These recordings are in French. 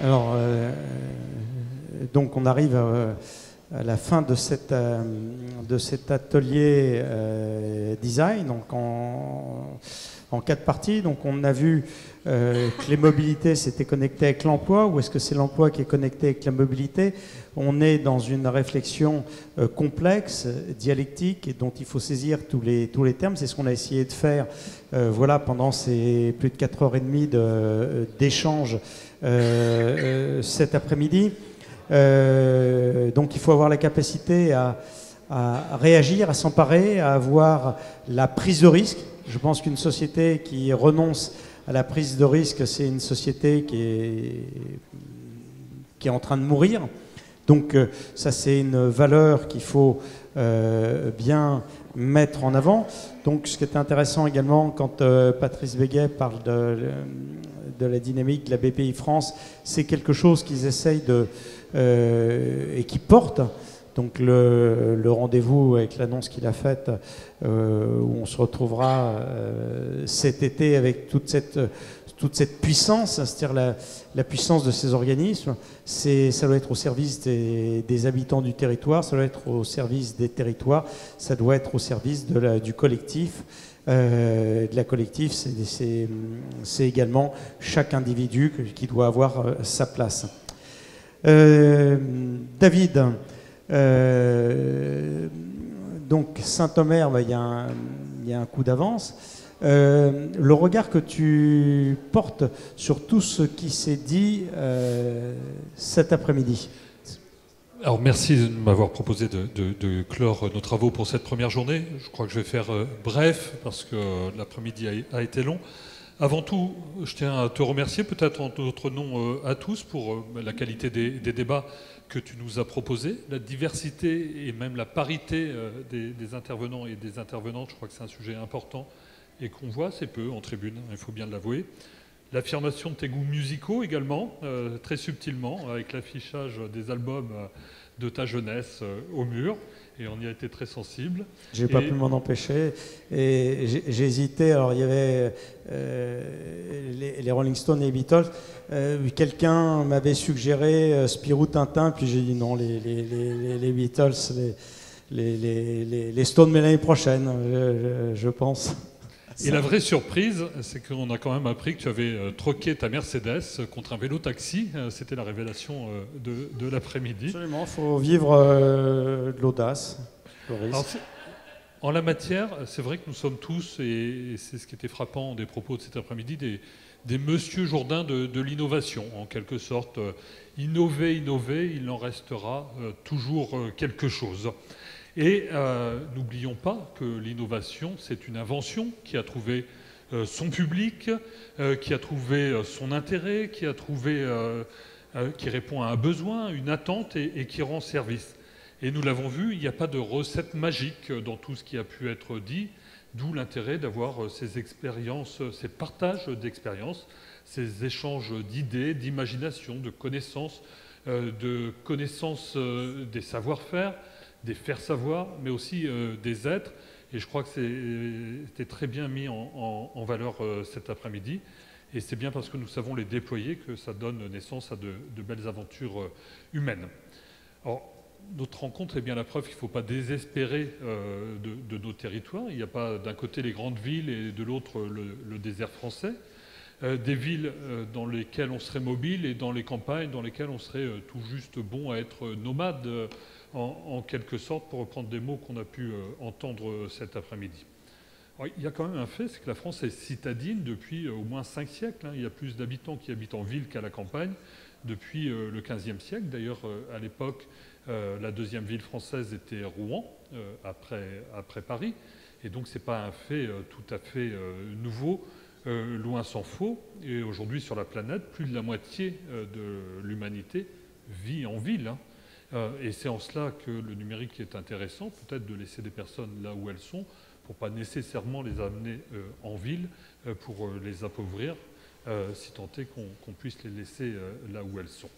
Alors, donc on arrive à la fin de cet atelier design, donc en 4 parties. Donc on a vu que les mobilités s'étaient connectées avec l'emploi, ou est-ce que c'est l'emploi qui est connecté avec la mobilité? On est dans une réflexion complexe, dialectique, et dont il faut saisir tous les termes. C'est ce qu'on a essayé de faire voilà, pendant ces plus de 4h30 d'échange cet après-midi. Donc il faut avoir la capacité à réagir, à s'emparer, à avoir la prise de risque. Je pense qu'une société qui renonce à la prise de risque, c'est une société qui est en train de mourir. Donc ça, c'est une valeur qu'il faut bien mettre en avant. Donc ce qui est intéressant également, quand Patrice Béguet parle de la dynamique de la BPI France, c'est quelque chose qu'ils essayent et qui portent. Donc le rendez-vous avec l'annonce qu'il a faite, où on se retrouvera cet été avec toute cette puissance, c'est-à-dire la puissance de ces organismes, ça doit être au service des habitants du territoire, ça doit être au service des territoires, ça doit être au service du collectif. De la collective, c'est également chaque individu qui doit avoir sa place. David, donc Saint-Omer, il y a un coup d'avance. Le regard que tu portes sur tout ce qui s'est dit cet après-midi. Alors merci de m'avoir proposé de clore nos travaux pour cette première journée. Je crois que je vais faire bref parce que l'après-midi a été long. Avant tout, je tiens à te remercier peut-être en notre nom à tous pour la qualité des débats que tu nous as proposés, la diversité et même la parité des intervenants et des intervenantes. Je crois que c'est un sujet important et qu'on voit assez peu en tribune, il faut bien l'avouer. L'affirmation de tes goûts musicaux également, très subtilement, avec l'affichage des albums de ta jeunesse au mur, et on y a été très sensible. J'ai pas pu m'en empêcher, et j'ai hésité. Alors il y avait les Rolling Stones et les Beatles. Quelqu'un m'avait suggéré Spirou, Tintin, puis j'ai dit non, les Beatles, les Stones, mais l'année prochaine, je pense. Et la vraie surprise, c'est qu'on a quand même appris que tu avais troqué ta Mercedes contre un vélo-taxi. C'était la révélation de l'après-midi. Absolument, il faut vivre de l'audace, le risque. En la matière, c'est vrai que nous sommes tous, et c'est ce qui était frappant des propos de cet après-midi, des monsieur Jourdain de l'innovation, en quelque sorte. Innover, il en restera toujours quelque chose. Et n'oublions pas que l'innovation, c'est une invention qui a trouvé son public, qui a trouvé son intérêt, qui répond à un besoin, une attente et qui rend service. Et nous l'avons vu, il n'y a pas de recette magique dans tout ce qui a pu être dit, d'où l'intérêt d'avoir ces expériences, ces partages d'expériences, ces échanges d'idées, d'imagination, de connaissances des savoir-faire, des faire savoir, mais aussi des êtres. Et je crois que c'était très bien mis en valeur cet après-midi. Et c'est bien parce que nous savons les déployer que ça donne naissance à de belles aventures humaines. Alors, notre rencontre est bien la preuve qu'il ne faut pas désespérer de nos territoires. Il n'y a pas d'un côté les grandes villes et de l'autre le désert français. Des villes dans lesquelles on serait mobile et dans les campagnes dans lesquelles on serait tout juste bon à être nomade en quelque sorte, pour reprendre des mots qu'on a pu entendre cet après-midi. Il y a quand même un fait, c'est que la France est citadine depuis au moins 5 siècles. Il y a plus d'habitants qui habitent en ville qu'à la campagne depuis le XVe siècle. D'ailleurs, à l'époque, la deuxième ville française était Rouen, après Paris. Et donc, ce n'est pas un fait tout à fait nouveau, loin s'en faut. Et aujourd'hui, sur la planète, plus de la moitié de l'humanité vit en ville. Et c'est en cela que le numérique est intéressant, peut-être de laisser des personnes là où elles sont, pour pas nécessairement les amener en ville, pour les appauvrir, si tant est qu'on puisse les laisser là où elles sont.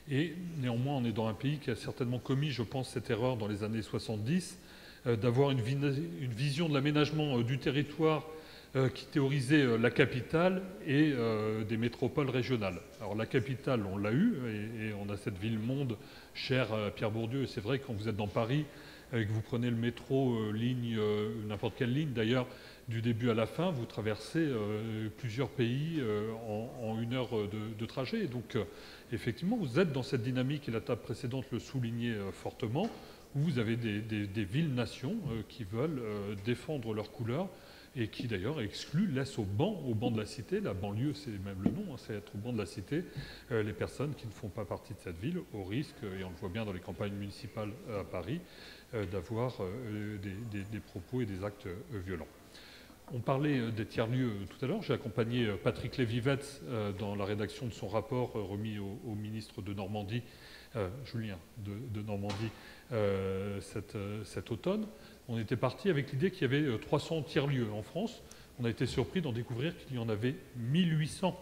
Et néanmoins, on est dans un pays qui a certainement commis, je pense, cette erreur dans les années 70, d'avoir une vision de l'aménagement du territoire qui théorisait la capitale et des métropoles régionales. Alors la capitale, on l'a eu, et on a cette ville-monde chère à Pierre Bourdieu. Et c'est vrai que quand vous êtes dans Paris, et que vous prenez le métro, n'importe quelle ligne d'ailleurs, du début à la fin, vous traversez plusieurs pays en 1 heure de trajet. Et donc, effectivement, vous êtes dans cette dynamique, et la table précédente le soulignait fortement, où vous avez des villes-nations qui veulent défendre leurs couleurs et qui d'ailleurs excluent, laissent au banc de la cité, la banlieue c'est même le nom, hein, c'est être au banc de la cité, les personnes qui ne font pas partie de cette ville, au risque, et on le voit bien dans les campagnes municipales à Paris, d'avoir des propos et des actes violents. On parlait des tiers-lieux tout à l'heure. J'ai accompagné Patrick Lévy-Wetz dans la rédaction de son rapport remis au ministre de Normandie, Julien de Normandie, cet automne. On était parti avec l'idée qu'il y avait 300 tiers-lieux en France. On a été surpris d'en découvrir qu'il y en avait 1800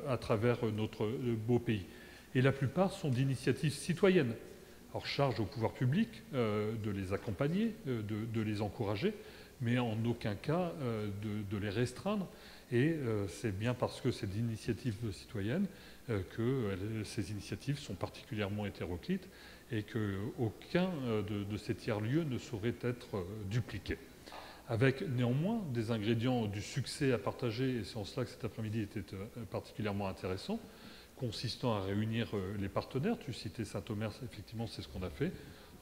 à travers notre beau pays. Et la plupart sont d'initiatives citoyennes. Alors charge au pouvoir public de les accompagner, de les encourager, mais en aucun cas de les restreindre. Et c'est bien parce que c'est d'initiatives citoyennes que ces initiatives sont particulièrement hétéroclites et qu'aucun de ces tiers-lieux ne saurait être dupliqué. Avec néanmoins des ingrédients du succès à partager, et c'est en cela que cet après-midi était particulièrement intéressant, consistant à réunir les partenaires. Tu citais Saint-Omer, effectivement c'est ce qu'on a fait,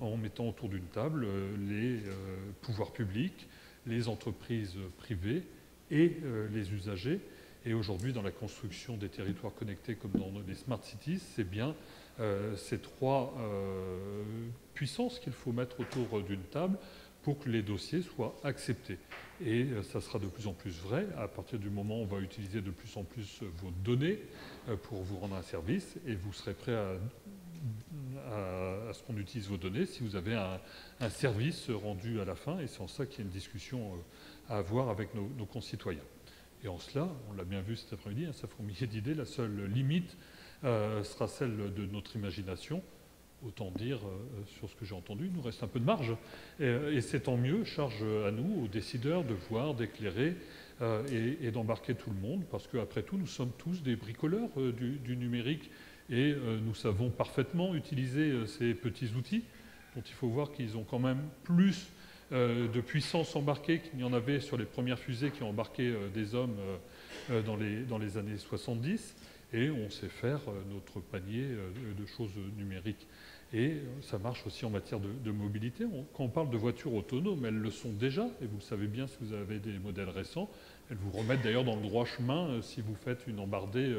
en mettant autour d'une table les pouvoirs publics, les entreprises privées et les usagers. Et aujourd'hui, dans la construction des territoires connectés comme dans les smart cities, c'est bien ces trois puissances qu'il faut mettre autour d'une table pour que les dossiers soient acceptés. Et ça sera de plus en plus vrai à partir du moment où on va utiliser de plus en plus vos données pour vous rendre un service, et vous serez prêt à ce qu'on utilise vos données si vous avez un service rendu à la fin, et c'est en ça qu'il y a une discussion à avoir avec nos concitoyens. Et en cela, on l'a bien vu cet après-midi, ça fourmillait d'idées, la seule limite sera celle de notre imagination. Autant dire, sur ce que j'ai entendu, il nous reste un peu de marge. Et c'est tant mieux, charge à nous, aux décideurs, de voir, d'éclairer et d'embarquer tout le monde, parce qu'après tout, nous sommes tous des bricoleurs du numérique, et nous savons parfaitement utiliser ces petits outils, dont il faut voir qu'ils ont quand même plus de puissance embarquée qu'il n'y en avait sur les premières fusées qui ont embarqué des hommes dans les années 70, et on sait faire notre panier de choses numériques. Et ça marche aussi en matière de mobilité. Quand on parle de voitures autonomes, elles le sont déjà, et vous le savez bien si vous avez des modèles récents. Elles vous remettent d'ailleurs dans le droit chemin si vous faites une embardée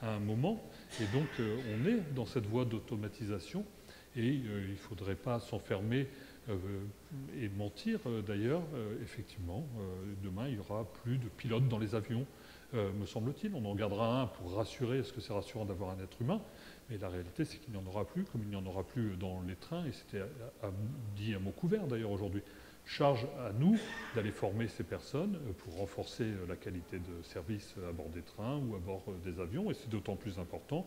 à un moment. Et donc on est dans cette voie d'automatisation, et il ne faudrait pas s'enfermer et mentir d'ailleurs. Effectivement, demain il n'y aura plus de pilotes dans les avions, me semble-t-il. On en gardera un pour rassurer, est-ce que c'est rassurant d'avoir un être humain? Mais la réalité, c'est qu'il n'y en aura plus, comme il n'y en aura plus dans les trains, et c'était dit à mot couvert d'ailleurs aujourd'hui. Charge à nous d'aller former ces personnes pour renforcer la qualité de service à bord des trains ou à bord des avions, et c'est d'autant plus important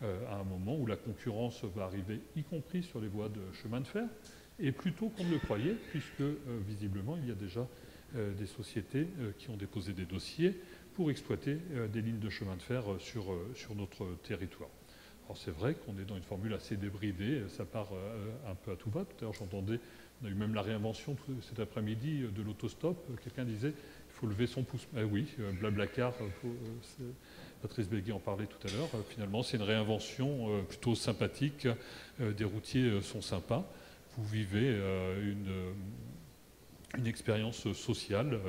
à un moment où la concurrence va arriver, y compris sur les voies de chemin de fer, et plus tôt qu'on ne le croyait, puisque visiblement il y a déjà des sociétés qui ont déposé des dossiers pour exploiter des lignes de chemin de fer sur notre territoire. Alors c'est vrai qu'on est dans une formule assez débridée, ça part un peu à tout va. Tout à l'heure j'entendais, on a eu même la réinvention cet après-midi de l'autostop. Quelqu'un disait il faut lever son pouce. Oui, Blablacar, Patrice Béguet en parlait tout à l'heure. Finalement c'est une réinvention plutôt sympathique. Des routiers sont sympas. Vous vivez une expérience sociale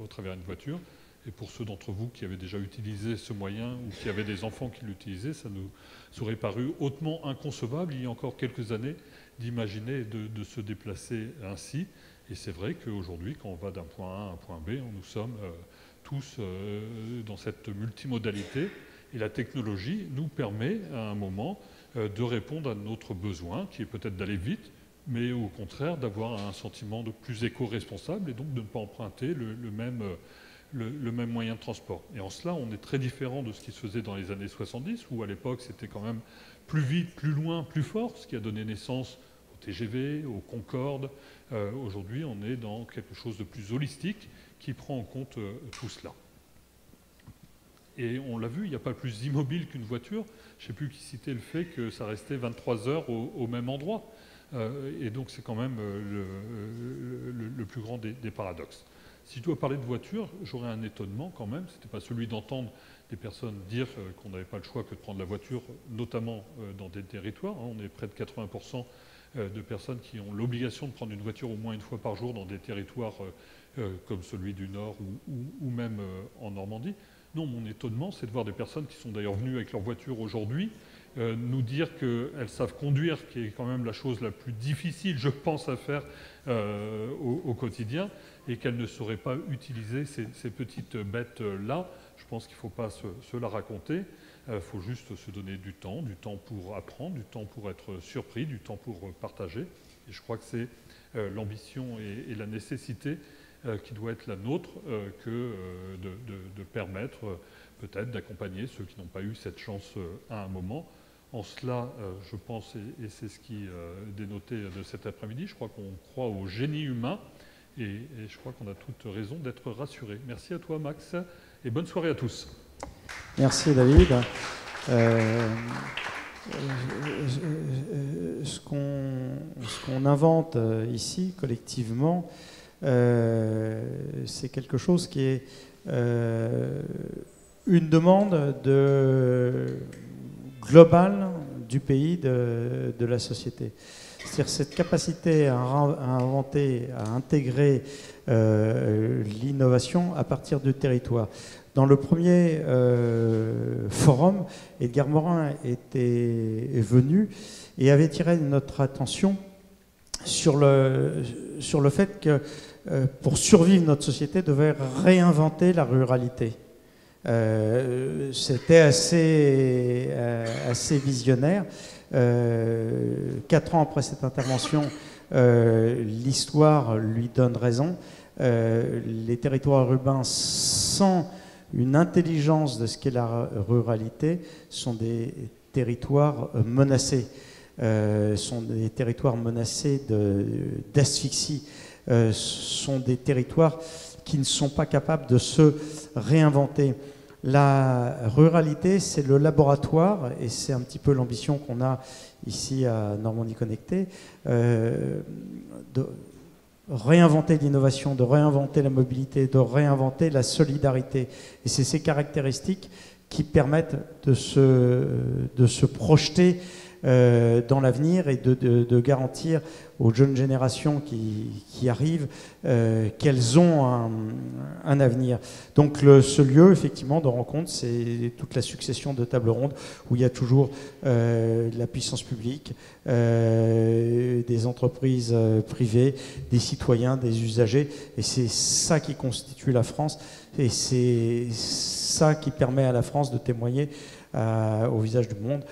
au travers d'une voiture. Et pour ceux d'entre vous qui avaient déjà utilisé ce moyen ou qui avaient des enfants qui l'utilisaient, ça nous aurait paru hautement inconcevable il y a encore quelques années d'imaginer de se déplacer ainsi. Et c'est vrai qu'aujourd'hui, quand on va d'un point A à un point B, nous sommes tous dans cette multimodalité. Et la technologie nous permet à un moment de répondre à notre besoin, qui est peut-être d'aller vite, mais au contraire d'avoir un sentiment de plus éco-responsable et donc de ne pas emprunter le même moyen de transport. Et en cela, on est très différent de ce qui se faisait dans les années 70, où à l'époque, c'était quand même plus vite, plus loin, plus fort, ce qui a donné naissance au TGV, au Concorde. Aujourd'hui, on est dans quelque chose de plus holistique, qui prend en compte tout cela. Et on l'a vu, il n'y a pas plus immobile qu'une voiture. Je ne sais plus qui citait le fait que ça restait 23 heures au même endroit. Et donc c'est quand même le plus grand des paradoxes. Si je dois parler de voiture, j'aurais un étonnement quand même. Ce n'était pas celui d'entendre des personnes dire qu'on n'avait pas le choix que de prendre la voiture, notamment dans des territoires. On est près de 80% de personnes qui ont l'obligation de prendre une voiture au moins une fois par jour dans des territoires comme celui du Nord ou même en Normandie. Non, mon étonnement, c'est de voir des personnes qui sont d'ailleurs venues avec leur voiture aujourd'hui nous dire qu'elles savent conduire, qui est quand même la chose la plus difficile, je pense, à faire au quotidien, et qu'elles ne sauraient pas utiliser ces petites bêtes-là. Je pense qu'il ne faut pas se la raconter. Il faut juste se donner du temps pour apprendre, du temps pour être surpris, du temps pour partager. Et je crois que c'est l'ambition et la nécessité qui doit être la nôtre que de permettre peut-être d'accompagner ceux qui n'ont pas eu cette chance à un moment. En cela, je pense, et c'est ce qui est dénoté de cet après-midi, je crois qu'on croit au génie humain et je crois qu'on a toute raison d'être rassurés. Merci à toi, Max, et bonne soirée à tous. Merci, David. Ce qu'on invente ici, collectivement, c'est quelque chose qui est une demande globale du pays, de la société. C'est-à-dire cette capacité à inventer, à intégrer l'innovation à partir du territoire. Dans le premier forum, Edgar Morin est venu et avait tiré notre attention sur le fait que pour survivre, notre société devait réinventer la ruralité. C'était assez visionnaire. 4 ans après cette intervention, l'histoire lui donne raison. Les territoires urbains, sans une intelligence de ce qu'est la ruralité, sont des territoires menacés. Sont des territoires menacés d'asphyxie. Sont des territoires qui ne sont pas capables de se réinventer. La ruralité, c'est le laboratoire, et c'est un petit peu l'ambition qu'on a ici à Normandie Connectée, de réinventer l'innovation, de réinventer la mobilité, de réinventer la solidarité. Et c'est ces caractéristiques qui permettent de se projeter dans l'avenir et de garantir aux jeunes générations qui arrivent qu'elles ont un avenir. Donc ce lieu, effectivement, de rencontre, c'est toute la succession de tables rondes où il y a toujours la puissance publique, des entreprises privées, des citoyens, des usagers, et c'est ça qui constitue la France, et c'est ça qui permet à la France de témoigner au visage du monde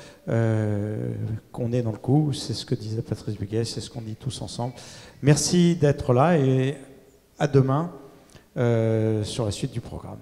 qu'on est dans le coup. C'est ce que disait Patrice Buguet, c'est ce qu'on dit tous ensemble. Merci d'être là et à demain sur la suite du programme.